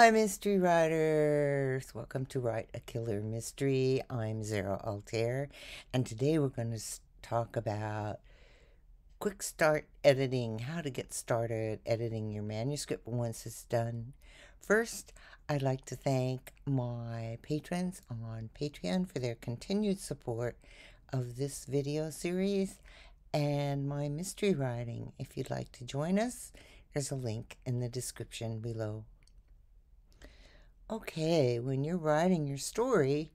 Hi, mystery writers. Welcome to Write a Killer Mystery. I'm Zara Altair, and today we're going to talk about quick start editing, how to get started editing your manuscript once it's done. First, I'd like to thank my patrons on Patreon for their continued support of this video series and my mystery writing. If you'd like to join us, there's a link in the description below. Okay, when you're writing your story,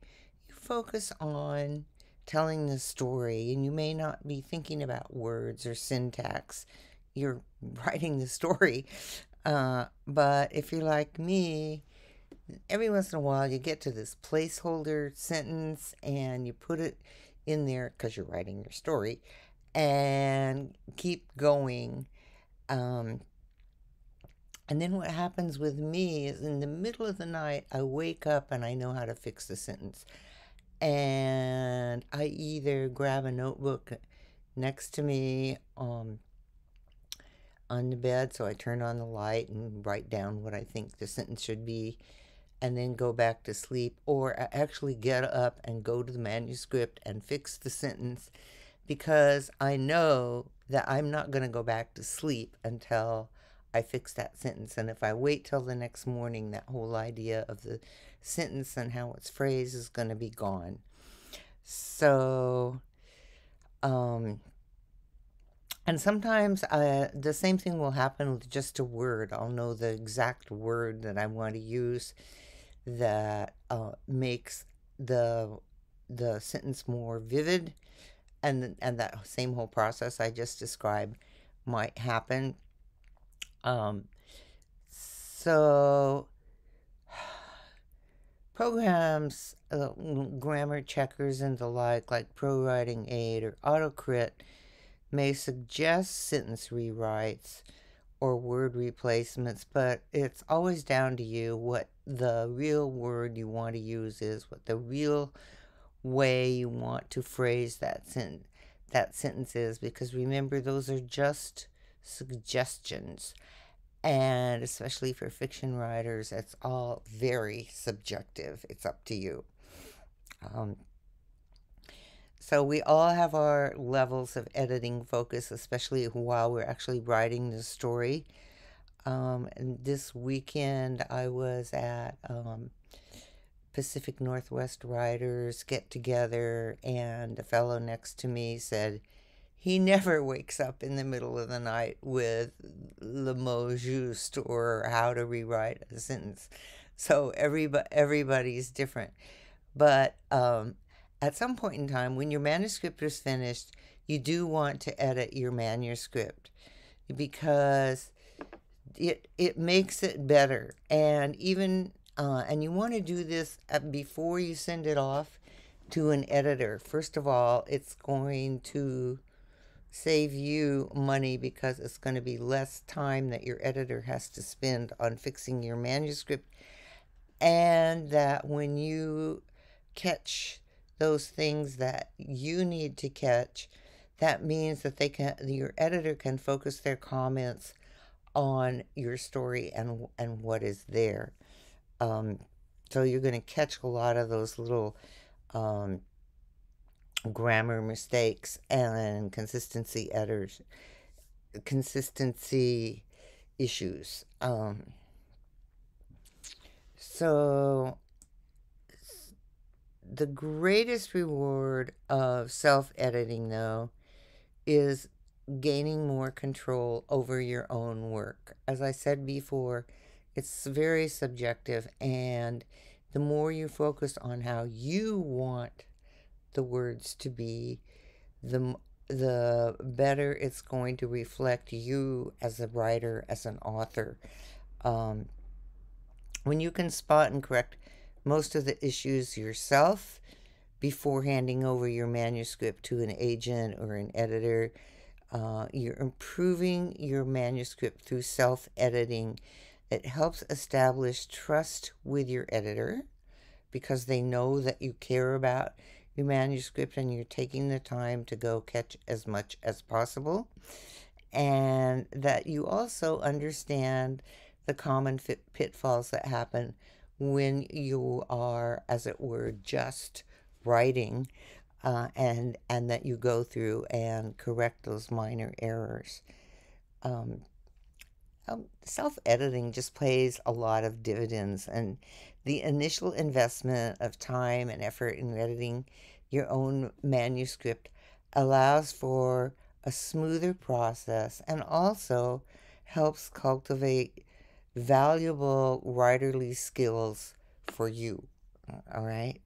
you focus on telling the story, and you may not be thinking about words or syntax. You're writing the story. But if you're like me, every once in a while you get to this placeholder sentence and you put it in there because you're writing your story and keep going. And then what happens with me is in the middle of the night, I wake up and I know how to fix the sentence. And I either grab a notebook next to me on the bed, so I turn on the light and write down what I think the sentence should be, and then go back to sleep, or I actually get up and go to the manuscript and fix the sentence because I know that I'm not going to go back to sleep until I fix that sentence. And if I wait till the next morning, that whole idea of the sentence and how it's phrased is going to be gone. So, and sometimes the same thing will happen with just a word. I'll know the exact word that I want to use that makes the sentence more vivid, and that same whole process I just described might happen. So programs, grammar checkers and the like ProWriting Aid or AutoCrit, may suggest sentence rewrites or word replacements, but it's always down to you what the real word you want to use is, what the real way you want to phrase that sentence is, because remember, those are just suggestions. And especially for fiction writers, it's all very subjective. It's up to you. So we all have our levels of editing focus, especially while we're actually writing the story. And this weekend I was at Pacific Northwest Writers Get Together, and the fellow next to me said he never wakes up in the middle of the night with le mot juste or how to rewrite a sentence. So everybody's different. But at some point in time, when your manuscript is finished, you do want to edit your manuscript because it makes it better. And even and you want to do this before you send it off to an editor. First of all, it's going to save you money because it's going to be less time that your editor has to spend on fixing your manuscript, and that when you catch those things that you need to catch, that means that your editor can focus their comments on your story and what is there. So you're going to catch a lot of those little grammar mistakes and consistency issues. So the greatest reward of self-editing, though, is gaining more control over your own work. As I said before, it's very subjective, and the more you focus on how you want the words to be, the better it's going to reflect you as a writer, as an author. When you can spot and correct most of the issues yourself before handing over your manuscript to an agent or an editor, you're improving your manuscript through self-editing. It helps establish trust with your editor because they know that you care about your manuscript and you're taking the time to go catch as much as possible, and that you also understand the common pitfalls that happen when you are, as it were, just writing, and that you go through and correct those minor errors. Um, Self-editing just pays a lot of dividends, and the initial investment of time and effort in editing your own manuscript allows for a smoother process and also helps cultivate valuable writerly skills for you. All right.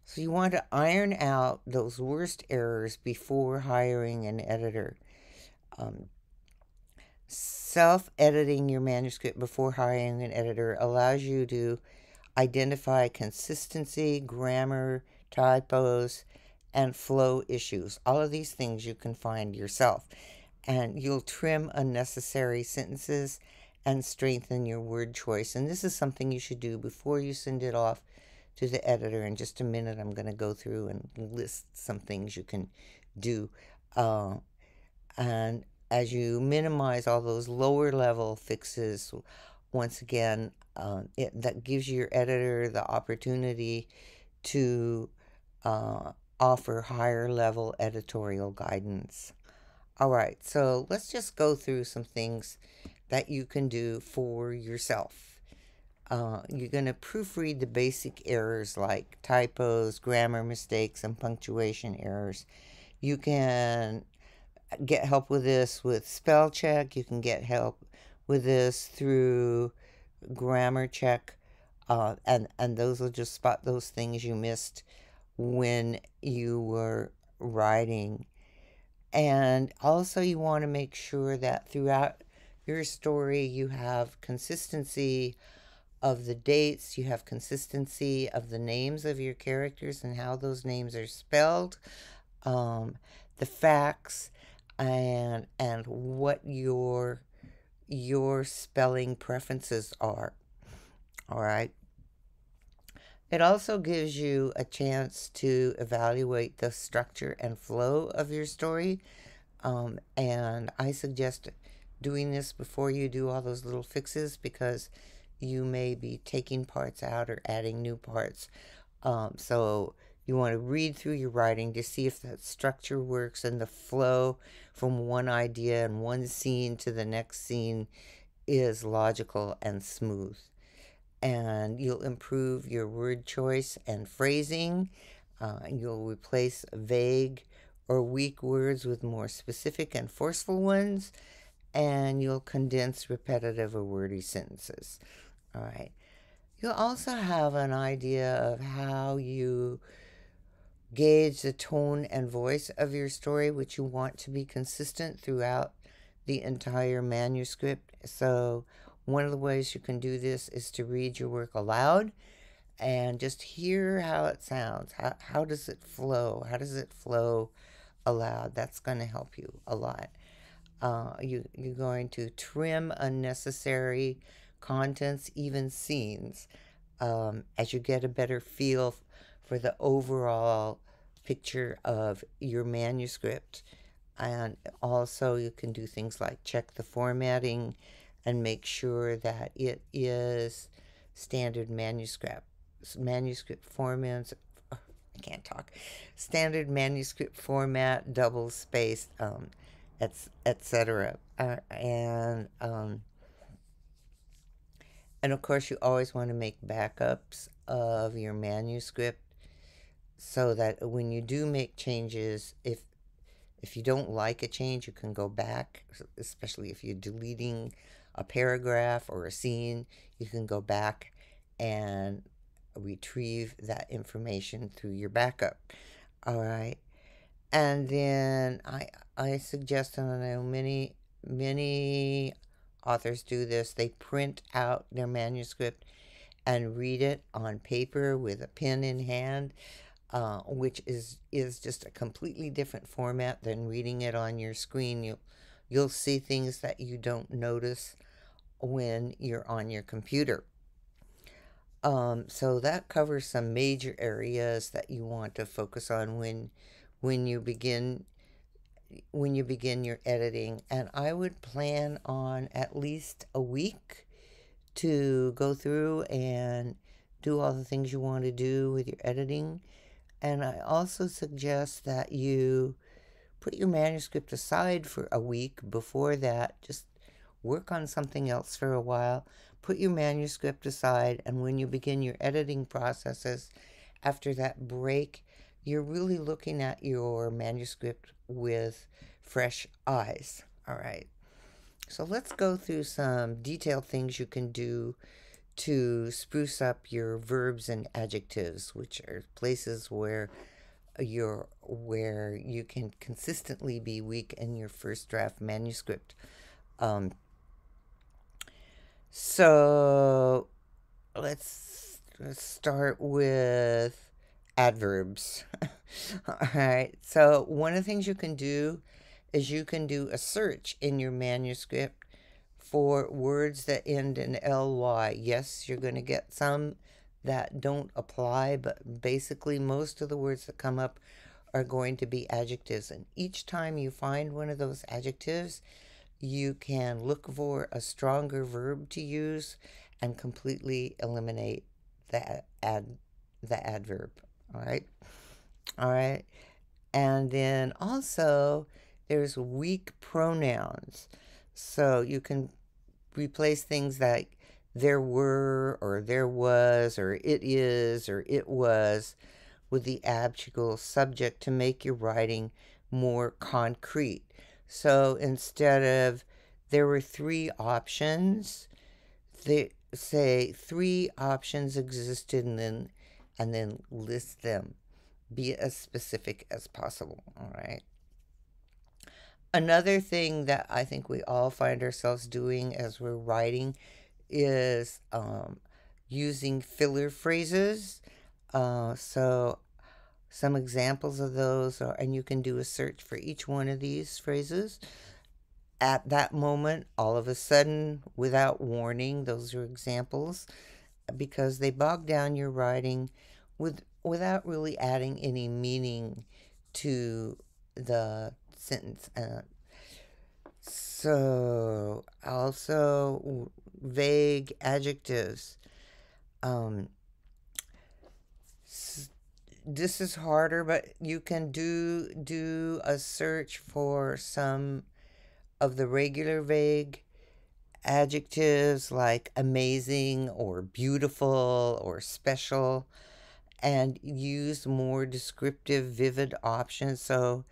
So you want to iron out those worst errors before hiring an editor. Um, Self editing your manuscript before hiring an editor allows you to identify consistency, grammar, typos, and flow issues. All of these things you can find yourself. And you'll trim unnecessary sentences and strengthen your word choice. And this is something you should do before you send it off to the editor. In just a minute, I'm going to go through and list some things you can do. And as you minimize all those lower level fixes, once again, that gives your editor the opportunity to offer higher level editorial guidance. All right, so let's just go through some things that you can do for yourself. You're going to proofread the basic errors like typos, grammar mistakes, and punctuation errors. You can get help with this with spell check. You can get help with this through grammar check, and those will just spot those things you missed when you were writing. And also, you want to make sure that throughout your story you have consistency of the dates, you have consistency of the names of your characters and how those names are spelled, um, the facts, and what your spelling preferences are. All right. It also gives you a chance to evaluate the structure and flow of your story. And I suggest doing this before you do all those little fixes because you may be taking parts out or adding new parts. So you want to read through your writing to see if that structure works and the flow from one idea and one scene to the next scene is logical and smooth. And you'll improve your word choice and phrasing. You'll replace vague or weak words with more specific and forceful ones. And you'll condense repetitive or wordy sentences. All right. You'll also have an idea of how you gauge the tone and voice of your story, which you want to be consistent throughout the entire manuscript. So, one of the ways you can do this is to read your work aloud and just hear how it sounds. How does it flow? How does it flow aloud? That's going to help you a lot. You're going to trim unnecessary contents, even scenes, as you get a better feel for the overall picture of your manuscript. And also, you can do things like check the formatting and make sure that it is standard manuscript formats. I can't talk. Standard manuscript format, double spaced, etc. And of course, you always want to make backups of your manuscript so that when you do make changes, if you don't like a change, you can go back, especially if you're deleting a paragraph or a scene, you can go back and retrieve that information through your backup. All right. And then I suggest, and I know many authors do this, they print out their manuscript and read it on paper with a pen in hand, which is just a completely different format than reading it on your screen. You'll see things that you don't notice when you're on your computer. So that covers some major areas that you want to focus on when you begin when you begin your editing. And I would plan on at least a week to go through and do all the things you want to do with your editing. And I also suggest that you put your manuscript aside for a week before that. Just work on something else for a while. Put your manuscript aside, and when you begin your editing processes after that break, you're really looking at your manuscript with fresh eyes. All right. So let's go through some detailed things you can do to spruce up your verbs and adjectives, which are places where you can consistently be weak in your first draft manuscript. Um, so let's start with adverbs. All right. So one of the things you can do is you can do a search in your manuscript for words that end in ly. Yes, you're going to get some that don't apply, but basically most of the words that come up are going to be adjectives. And each time you find one of those adjectives, you can look for a stronger verb to use and completely eliminate the adverb. All right. All right. And then also there's weak pronouns. So you can replace things like there were or there was or it is or it was with the adjective subject to make your writing more concrete. So instead of there were three options, they say three options existed and then list them. Be as specific as possible. All right. Another thing that I think we all find ourselves doing as we're writing is using filler phrases. So some examples of those are, and you can do a search for each one of these phrases. At that moment, all of a sudden, without warning, those are examples because they bog down your writing without really adding any meaning to the sentence. So also vague adjectives. Um, this is harder, but you can do a search for some of the regular vague adjectives like amazing or beautiful or special, and use more descriptive, vivid options. So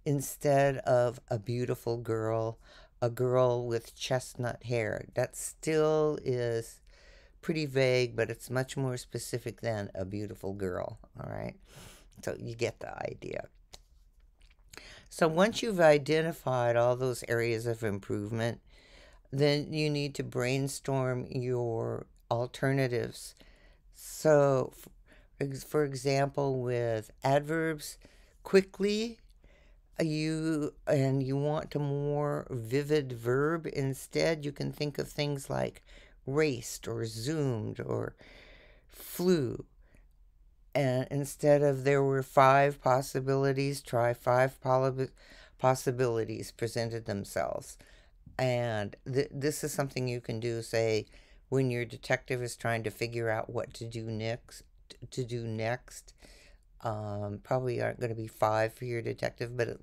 instead of a beautiful girl, a girl with chestnut hair. That still is pretty vague, but it's much more specific than a beautiful girl. All right. So you get the idea. So once you've identified all those areas of improvement, then you need to brainstorm your alternatives. So, for example, with adverbs, quickly, you want a more vivid verb instead, you can think of things like raced or zoomed or flew. And instead of there were 5 possibilities, try 5 possibilities presented themselves. And this is something you can do, say, when your detective is trying to figure out what to do next. Probably aren't going to be 5 for your detective, but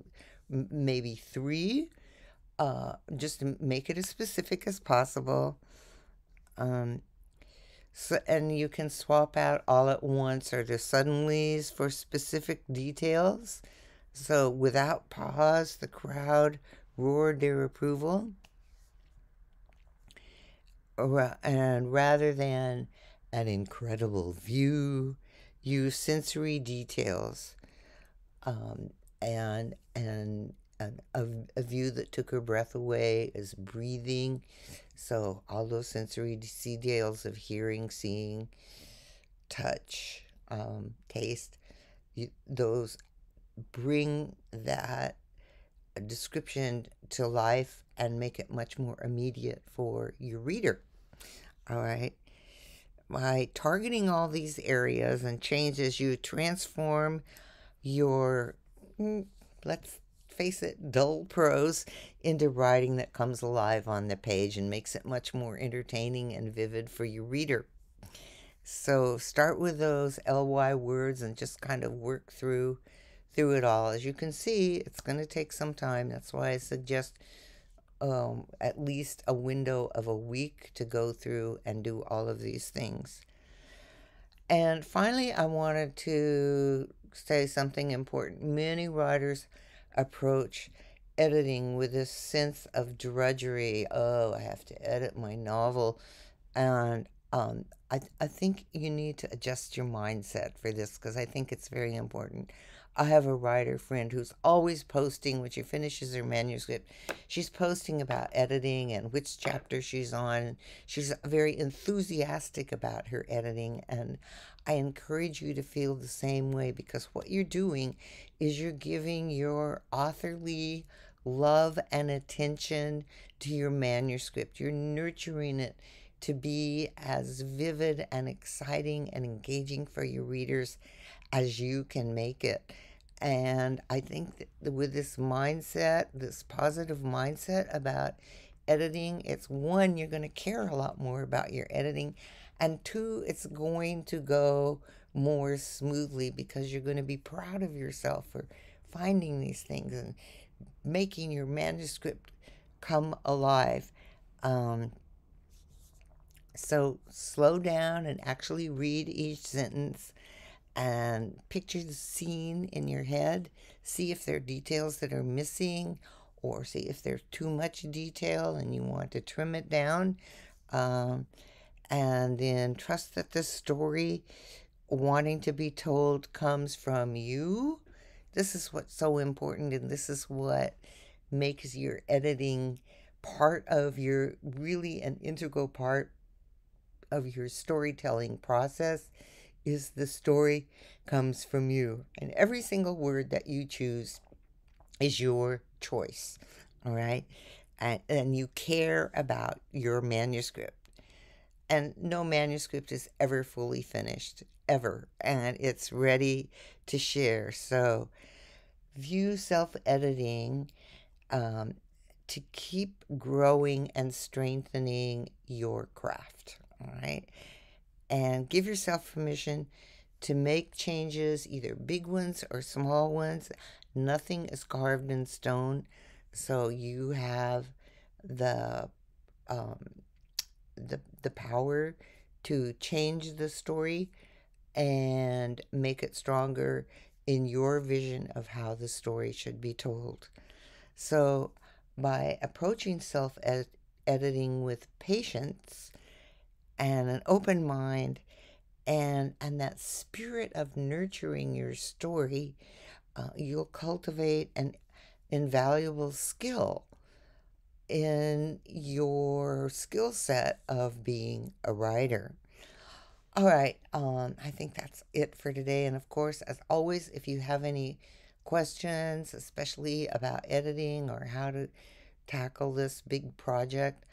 maybe 3. Just to make it as specific as possible. So, and you can swap out all at once or the suddenlies for specific details. So without pause, the crowd roared their approval. And rather than an incredible view, use sensory details. And a view that took her breath away is breathing. So all those sensory details of hearing, seeing, touch, taste, those bring that description to life and make it much more immediate for your reader. All right. By targeting all these areas and changes, you transform your, let's face it, dull prose into writing that comes alive on the page and makes it much more entertaining and vivid for your reader. So start with those ly words and just kind of work through it all. As you can see, it's going to take some time. That's why I suggest at least a window of a week to go through and do all of these things. And finally, I wanted to say something important. Many writers approach editing with this sense of drudgery. Oh, I have to edit my novel. And I think you need to adjust your mindset for this because I think it's very important. I have a writer friend who's always posting when she finishes her manuscript. She's posting about editing and which chapter she's on. She's very enthusiastic about her editing, and I encourage you to feel the same way because what you're doing is you're giving your authorly love and attention to your manuscript. You're nurturing it to be as vivid and exciting and engaging for your readers as you can make it. And I think that with this mindset, this positive mindset about editing, it's one, you're going to care a lot more about your editing, and two, it's going to go more smoothly because you're going to be proud of yourself for finding these things and making your manuscript come alive. Um, so slow down and actually read each sentence and picture the scene in your head. See if there are details that are missing or see if there's too much detail and you want to trim it down. Um, and then trust that the story wanting to be told comes from you. This is what's so important, and this is what makes your editing part of your really an integral part of your storytelling process is the story comes from you. And every single word that you choose is your choice. All right. And you care about your manuscript. And no manuscript is ever fully finished, ever. And it's ready to share. So view self editing um, to keep growing and strengthening your craft. All right. And give yourself permission to make changes, either big ones or small ones. Nothing is carved in stone, so you have the um, the power to change the story and make it stronger in your vision of how the story should be told. So, by approaching self editing with patience and an open mind and that spirit of nurturing your story, you'll cultivate an invaluable skill in your skill set of being a writer. All right, I think that's it for today. And of course, as always, if you have any questions, especially about editing or how to tackle this big project,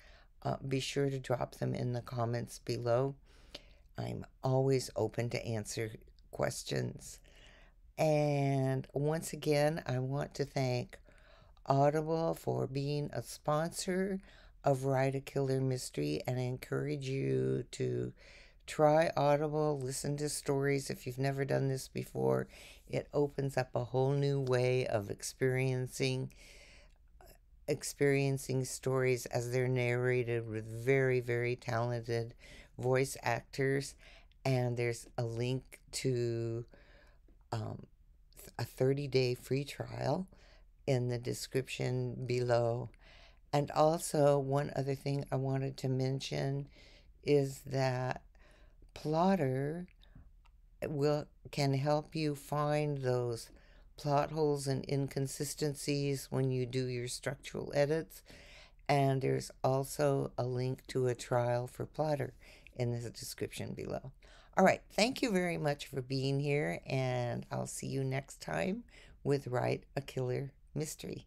be sure to drop them in the comments below. I'm always open to answer questions. And once again, I want to thank Audible for being a sponsor of Write a Killer Mystery, and I encourage you to try Audible, listen to stories if you've never done this before. It opens up a whole new way of experiencing stories as they're narrated with very, very talented voice actors. And there's a link to a 30-day free trial in the description below. And also, one other thing I wanted to mention is that Plotter can help you find those plot holes and inconsistencies when you do your structural edits. And there's also a link to a trial for Plotter in the description below. All right, thank you very much for being here, and I'll see you next time with Write a Killer Mystery.